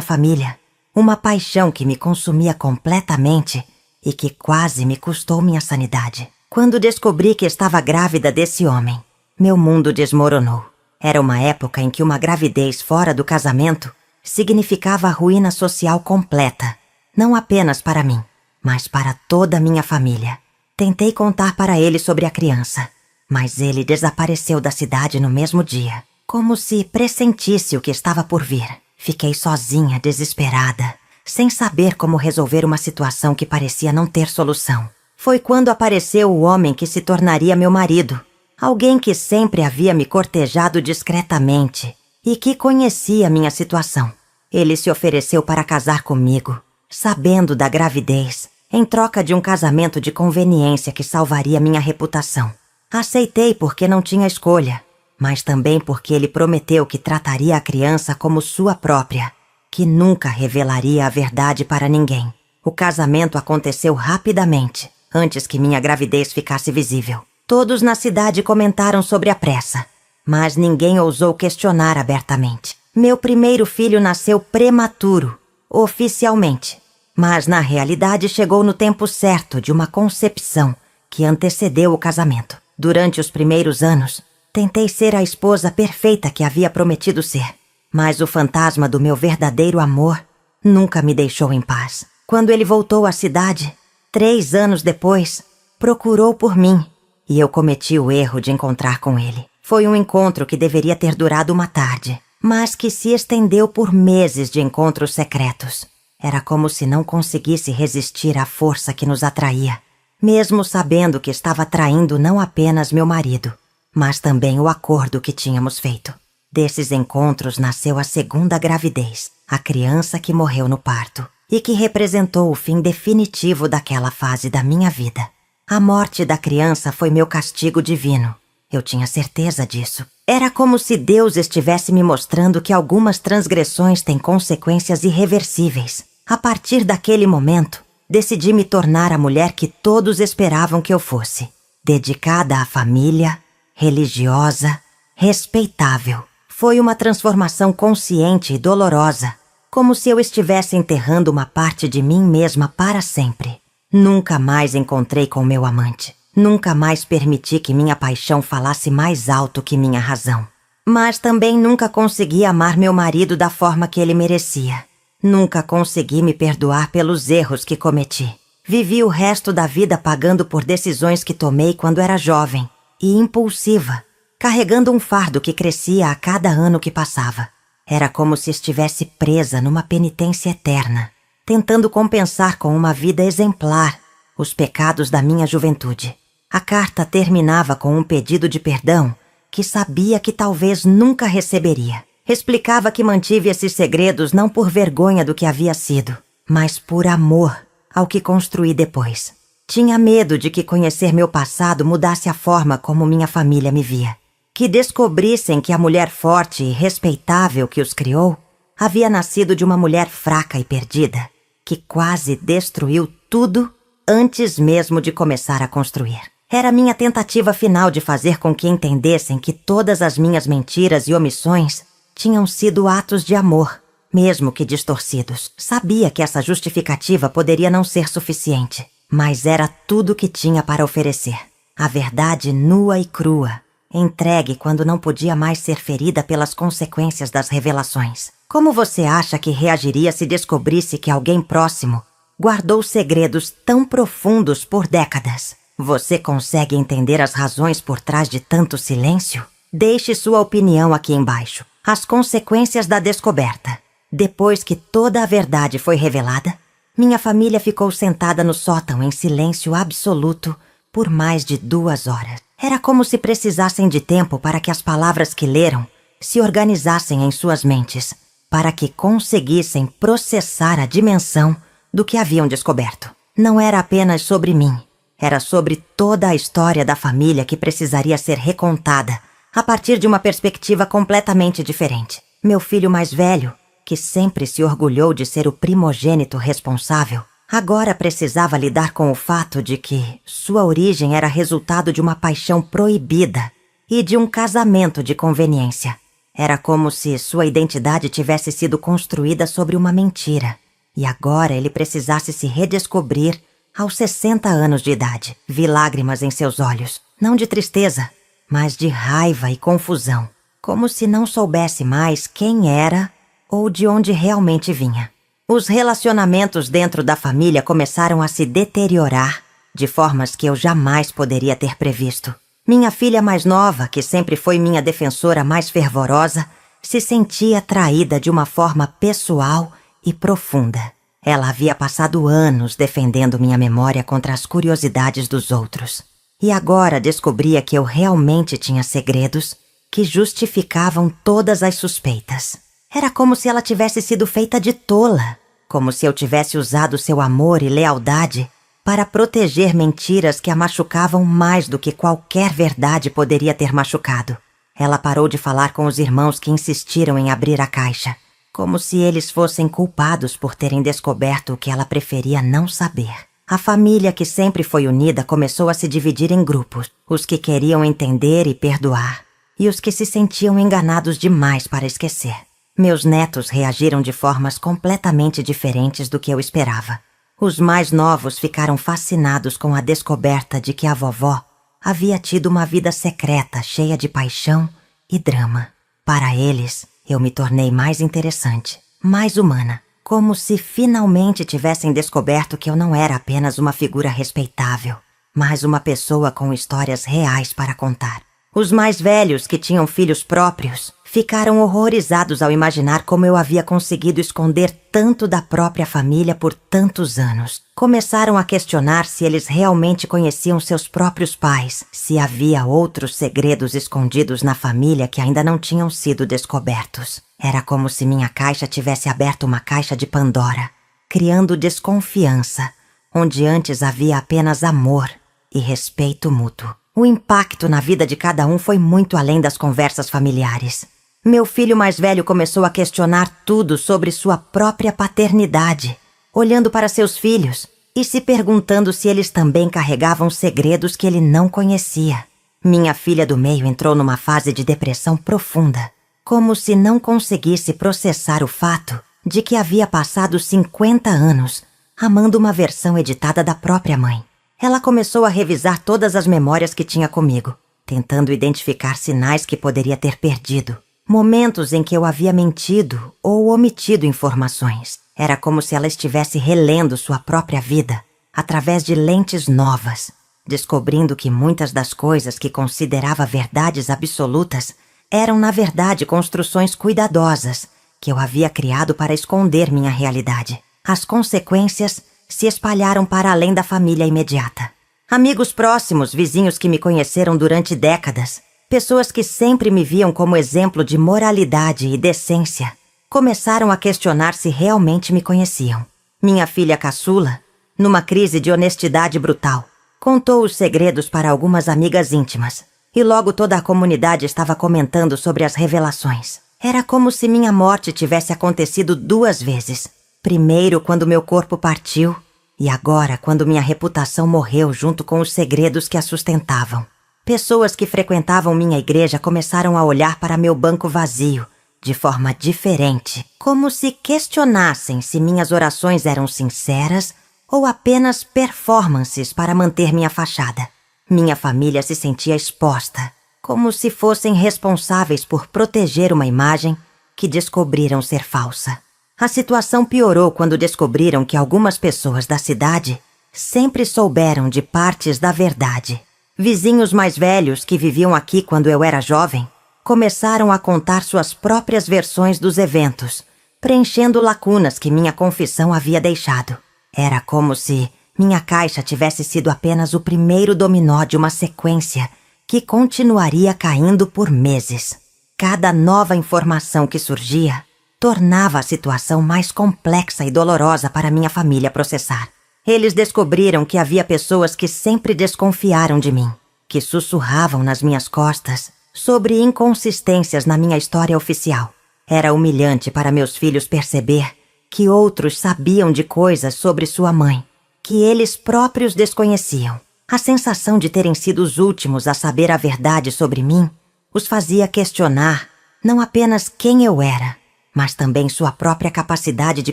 família, uma paixão que me consumia completamente e que quase me custou minha sanidade. Quando descobri que estava grávida desse homem, meu mundo desmoronou. Era uma época em que uma gravidez fora do casamento significava a ruína social completa, não apenas para mim, mas para toda a minha família. Tentei contar para ele sobre a criança, mas ele desapareceu da cidade no mesmo dia, como se pressentisse o que estava por vir. Fiquei sozinha, desesperada, sem saber como resolver uma situação que parecia não ter solução. Foi quando apareceu o homem que se tornaria meu marido, alguém que sempre havia me cortejado discretamente e que conhecia minha situação. Ele se ofereceu para casar comigo, sabendo da gravidez, em troca de um casamento de conveniência que salvaria minha reputação. Aceitei porque não tinha escolha, mas também porque ele prometeu que trataria a criança como sua própria, que nunca revelaria a verdade para ninguém. O casamento aconteceu rapidamente, antes que minha gravidez ficasse visível. Todos na cidade comentaram sobre a pressa, mas ninguém ousou questionar abertamente. Meu primeiro filho nasceu prematuro, oficialmente, mas na realidade chegou no tempo certo de uma concepção que antecedeu o casamento. Durante os primeiros anos, tentei ser a esposa perfeita que havia prometido ser, mas o fantasma do meu verdadeiro amor nunca me deixou em paz. Quando ele voltou à cidade, 3 anos depois, procurou por mim e eu cometi o erro de encontrar com ele. Foi um encontro que deveria ter durado uma tarde, mas que se estendeu por meses de encontros secretos. Era como se não conseguisse resistir à força que nos atraía, mesmo sabendo que estava traindo não apenas meu marido, mas também o acordo que tínhamos feito. Desses encontros nasceu a segunda gravidez, a criança que morreu no parto, e que representou o fim definitivo daquela fase da minha vida. A morte da criança foi meu castigo divino. Eu tinha certeza disso. Era como se Deus estivesse me mostrando que algumas transgressões têm consequências irreversíveis. A partir daquele momento, decidi me tornar a mulher que todos esperavam que eu fosse. Dedicada à família, religiosa, respeitável. Foi uma transformação consciente e dolorosa, como se eu estivesse enterrando uma parte de mim mesma para sempre. Nunca mais encontrei com meu amante. Nunca mais permiti que minha paixão falasse mais alto que minha razão. Mas também nunca consegui amar meu marido da forma que ele merecia. Nunca consegui me perdoar pelos erros que cometi. Vivi o resto da vida pagando por decisões que tomei quando era jovem e impulsiva, carregando um fardo que crescia a cada ano que passava. Era como se estivesse presa numa penitência eterna, tentando compensar com uma vida exemplar os pecados da minha juventude. A carta terminava com um pedido de perdão que sabia que talvez nunca receberia. Explicava que mantive esses segredos não por vergonha do que havia sido, mas por amor ao que construí depois. Tinha medo de que conhecer meu passado mudasse a forma como minha família me via. Que descobrissem que a mulher forte e respeitável que os criou havia nascido de uma mulher fraca e perdida, que quase destruiu tudo antes mesmo de começar a construir. Era minha tentativa final de fazer com que entendessem que todas as minhas mentiras e omissões tinham sido atos de amor, mesmo que distorcidos. Sabia que essa justificativa poderia não ser suficiente, mas era tudo o que tinha para oferecer. A verdade nua e crua, entregue quando não podia mais ser ferida pelas consequências das revelações. Como você acha que reagiria se descobrisse que alguém próximo guardou segredos tão profundos por décadas? Você consegue entender as razões por trás de tanto silêncio? Deixe sua opinião aqui embaixo. As consequências da descoberta. Depois que toda a verdade foi revelada, minha família ficou sentada no sótão em silêncio absoluto por mais de 2 horas. Era como se precisassem de tempo para que as palavras que leram se organizassem em suas mentes, para que conseguissem processar a dimensão do que haviam descoberto. Não era apenas sobre mim, era sobre toda a história da família que precisaria ser recontada a partir de uma perspectiva completamente diferente. Meu filho mais velho, que sempre se orgulhou de ser o primogênito responsável, agora precisava lidar com o fato de que sua origem era resultado de uma paixão proibida e de um casamento de conveniência. Era como se sua identidade tivesse sido construída sobre uma mentira, e agora ele precisasse se redescobrir aos 60 anos de idade. Vi lágrimas em seus olhos, não de tristeza, mas de raiva e confusão, como se não soubesse mais quem era ou de onde realmente vinha. Os relacionamentos dentro da família começaram a se deteriorar de formas que eu jamais poderia ter previsto. Minha filha mais nova, que sempre foi minha defensora mais fervorosa, se sentia traída de uma forma pessoal e profunda. Ela havia passado anos defendendo minha memória contra as curiosidades dos outros. E agora descobria que eu realmente tinha segredos que justificavam todas as suspeitas. Era como se ela tivesse sido feita de tola, como se eu tivesse usado seu amor e lealdade para proteger mentiras que a machucavam mais do que qualquer verdade poderia ter machucado. Ela parou de falar com os irmãos que insistiram em abrir a caixa, como se eles fossem culpados por terem descoberto o que ela preferia não saber. A família, que sempre foi unida, começou a se dividir em grupos, os que queriam entender e perdoar, e os que se sentiam enganados demais para esquecer. Meus netos reagiram de formas completamente diferentes do que eu esperava. Os mais novos ficaram fascinados com a descoberta de que a vovó havia tido uma vida secreta cheia de paixão e drama. Para eles, eu me tornei mais interessante, mais humana, como se finalmente tivessem descoberto que eu não era apenas uma figura respeitável, mas uma pessoa com histórias reais para contar. Os mais velhos, que tinham filhos próprios, ficaram horrorizados ao imaginar como eu havia conseguido esconder tanto da própria família por tantos anos. Começaram a questionar se eles realmente conheciam seus próprios pais, se havia outros segredos escondidos na família que ainda não tinham sido descobertos. Era como se minha caixa tivesse aberto uma caixa de Pandora, criando desconfiança, onde antes havia apenas amor e respeito mútuo. O impacto na vida de cada um foi muito além das conversas familiares. Meu filho mais velho começou a questionar tudo sobre sua própria paternidade, olhando para seus filhos e se perguntando se eles também carregavam segredos que ele não conhecia. Minha filha do meio entrou numa fase de depressão profunda, como se não conseguisse processar o fato de que havia passado 50 anos amando uma versão editada da própria mãe. Ela começou a revisar todas as memórias que tinha comigo, tentando identificar sinais que poderia ter perdido. Momentos em que eu havia mentido ou omitido informações. Era como se ela estivesse relendo sua própria vida através de lentes novas, descobrindo que muitas das coisas que considerava verdades absolutas eram, na verdade, construções cuidadosas que eu havia criado para esconder minha realidade. As consequências se espalharam para além da família imediata. Amigos próximos, vizinhos que me conheceram durante décadas, pessoas que sempre me viam como exemplo de moralidade e decência, começaram a questionar se realmente me conheciam. Minha filha caçula, numa crise de honestidade brutal, contou os segredos para algumas amigas íntimas, e logo toda a comunidade estava comentando sobre as revelações. Era como se minha morte tivesse acontecido 2 vezes. Primeiro, quando meu corpo partiu, e agora, quando minha reputação morreu junto com os segredos que a sustentavam. Pessoas que frequentavam minha igreja começaram a olhar para meu banco vazio, de forma diferente, como se questionassem se minhas orações eram sinceras ou apenas performances para manter minha fachada. Minha família se sentia exposta, como se fossem responsáveis por proteger uma imagem que descobriram ser falsa. A situação piorou quando descobriram que algumas pessoas da cidade sempre souberam de partes da verdade. Vizinhos mais velhos que viviam aqui quando eu era jovem começaram a contar suas próprias versões dos eventos, preenchendo lacunas que minha confissão havia deixado. Era como se minha caixa tivesse sido apenas o primeiro dominó de uma sequência que continuaria caindo por meses. Cada nova informação que surgia tornava a situação mais complexa e dolorosa para minha família processar. Eles descobriram que havia pessoas que sempre desconfiaram de mim, que sussurravam nas minhas costas sobre inconsistências na minha história oficial. Era humilhante para meus filhos perceber que outros sabiam de coisas sobre sua mãe, que eles próprios desconheciam. A sensação de terem sido os últimos a saber a verdade sobre mim os fazia questionar não apenas quem eu era, mas também sua própria capacidade de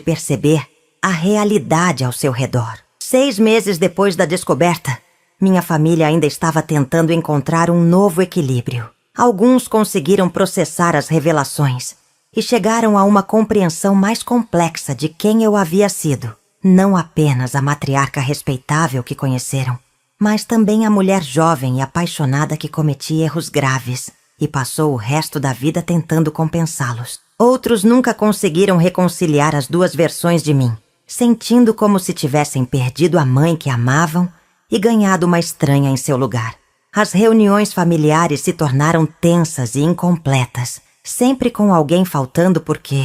perceber a realidade ao seu redor. 6 meses depois da descoberta, minha família ainda estava tentando encontrar um novo equilíbrio. Alguns conseguiram processar as revelações e chegaram a uma compreensão mais complexa de quem eu havia sido. Não apenas a matriarca respeitável que conheceram, mas também a mulher jovem e apaixonada que cometia erros graves e passou o resto da vida tentando compensá-los. Outros nunca conseguiram reconciliar as duas versões de mim, sentindo como se tivessem perdido a mãe que amavam e ganhado uma estranha em seu lugar. As reuniões familiares se tornaram tensas e incompletas, sempre com alguém faltando porque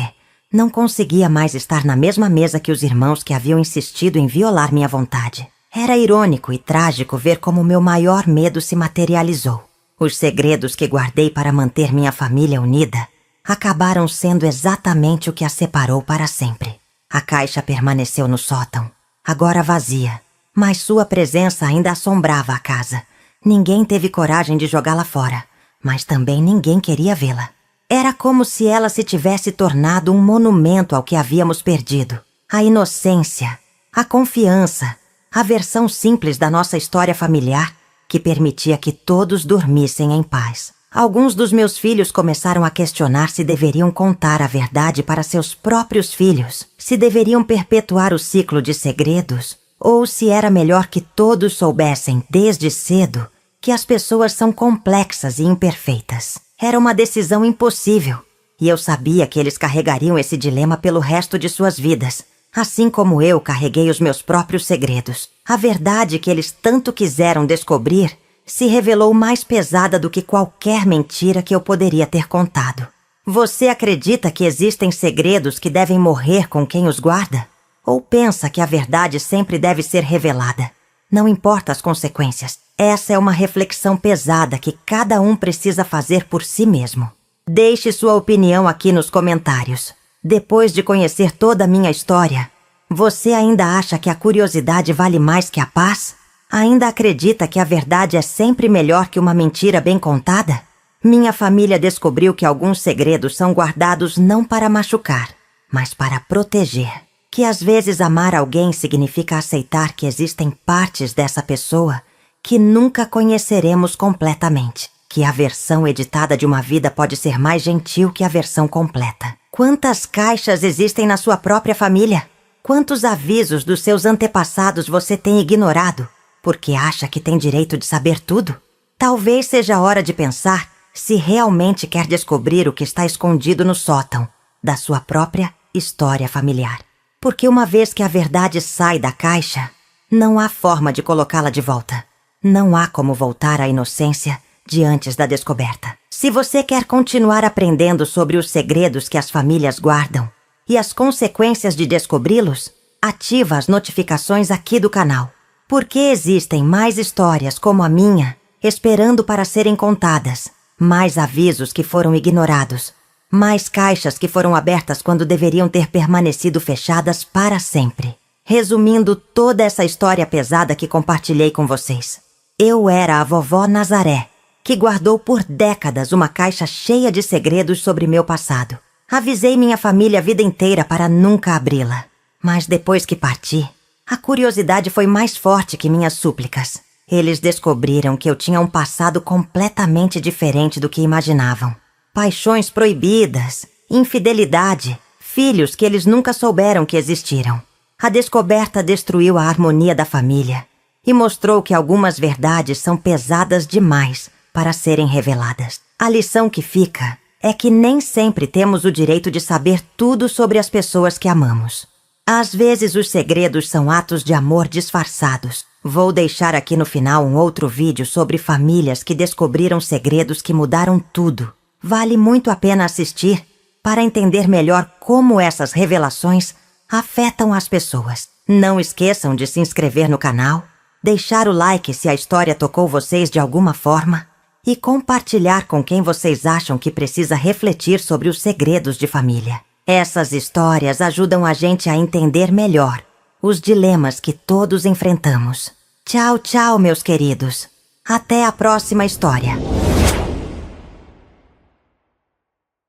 não conseguia mais estar na mesma mesa que os irmãos que haviam insistido em violar minha vontade. Era irônico e trágico ver como meu maior medo se materializou. Os segredos que guardei para manter minha família unida acabaram sendo exatamente o que a separou para sempre. A caixa permaneceu no sótão, agora vazia, mas sua presença ainda assombrava a casa. Ninguém teve coragem de jogá-la fora, mas também ninguém queria vê-la. Era como se ela se tivesse tornado um monumento ao que havíamos perdido. A inocência, a confiança, a versão simples da nossa história familiar que permitia que todos dormissem em paz. Alguns dos meus filhos começaram a questionar se deveriam contar a verdade para seus próprios filhos, se deveriam perpetuar o ciclo de segredos, ou se era melhor que todos soubessem, desde cedo, que as pessoas são complexas e imperfeitas. Era uma decisão impossível, e eu sabia que eles carregariam esse dilema pelo resto de suas vidas, assim como eu carreguei os meus próprios segredos. A verdade que eles tanto quiseram descobrir se revelou mais pesada do que qualquer mentira que eu poderia ter contado. Você acredita que existem segredos que devem morrer com quem os guarda? Ou pensa que a verdade sempre deve ser revelada? Não importa as consequências. Essa é uma reflexão pesada que cada um precisa fazer por si mesmo. Deixe sua opinião aqui nos comentários. Depois de conhecer toda a minha história, você ainda acha que a curiosidade vale mais que a paz? Ainda acredita que a verdade é sempre melhor que uma mentira bem contada? Minha família descobriu que alguns segredos são guardados não para machucar, mas para proteger. Que às vezes amar alguém significa aceitar que existem partes dessa pessoa que nunca conheceremos completamente. Que a versão editada de uma vida pode ser mais gentil que a versão completa. Quantas caixas existem na sua própria família? Quantos avisos dos seus antepassados você tem ignorado porque acha que tem direito de saber tudo? Talvez seja a hora de pensar se realmente quer descobrir o que está escondido no sótão da sua própria história familiar. Porque uma vez que a verdade sai da caixa, não há forma de colocá-la de volta. Não há como voltar à inocência de antes da descoberta. Se você quer continuar aprendendo sobre os segredos que as famílias guardam e as consequências de descobri-los, ativa as notificações aqui do canal. Porque existem mais histórias como a minha esperando para serem contadas, mais avisos que foram ignorados, mais caixas que foram abertas quando deveriam ter permanecido fechadas para sempre. Resumindo toda essa história pesada que compartilhei com vocês, eu era a vovó Nazaré, que guardou por décadas uma caixa cheia de segredos sobre meu passado. Avisei minha família a vida inteira para nunca abri-la. Mas depois que parti, a curiosidade foi mais forte que minhas súplicas. Eles descobriram que eu tinha um passado completamente diferente do que imaginavam. Paixões proibidas, infidelidade, filhos que eles nunca souberam que existiram. A descoberta destruiu a harmonia da família e mostrou que algumas verdades são pesadas demais para serem reveladas. A lição que fica é que nem sempre temos o direito de saber tudo sobre as pessoas que amamos. Às vezes os segredos são atos de amor disfarçados. Vou deixar aqui no final um outro vídeo sobre famílias que descobriram segredos que mudaram tudo. Vale muito a pena assistir para entender melhor como essas revelações afetam as pessoas. Não esqueçam de se inscrever no canal, deixar o like se a história tocou vocês de alguma forma e compartilhar com quem vocês acham que precisa refletir sobre os segredos de família. Essas histórias ajudam a gente a entender melhor os dilemas que todos enfrentamos. Tchau, tchau, meus queridos. Até a próxima história.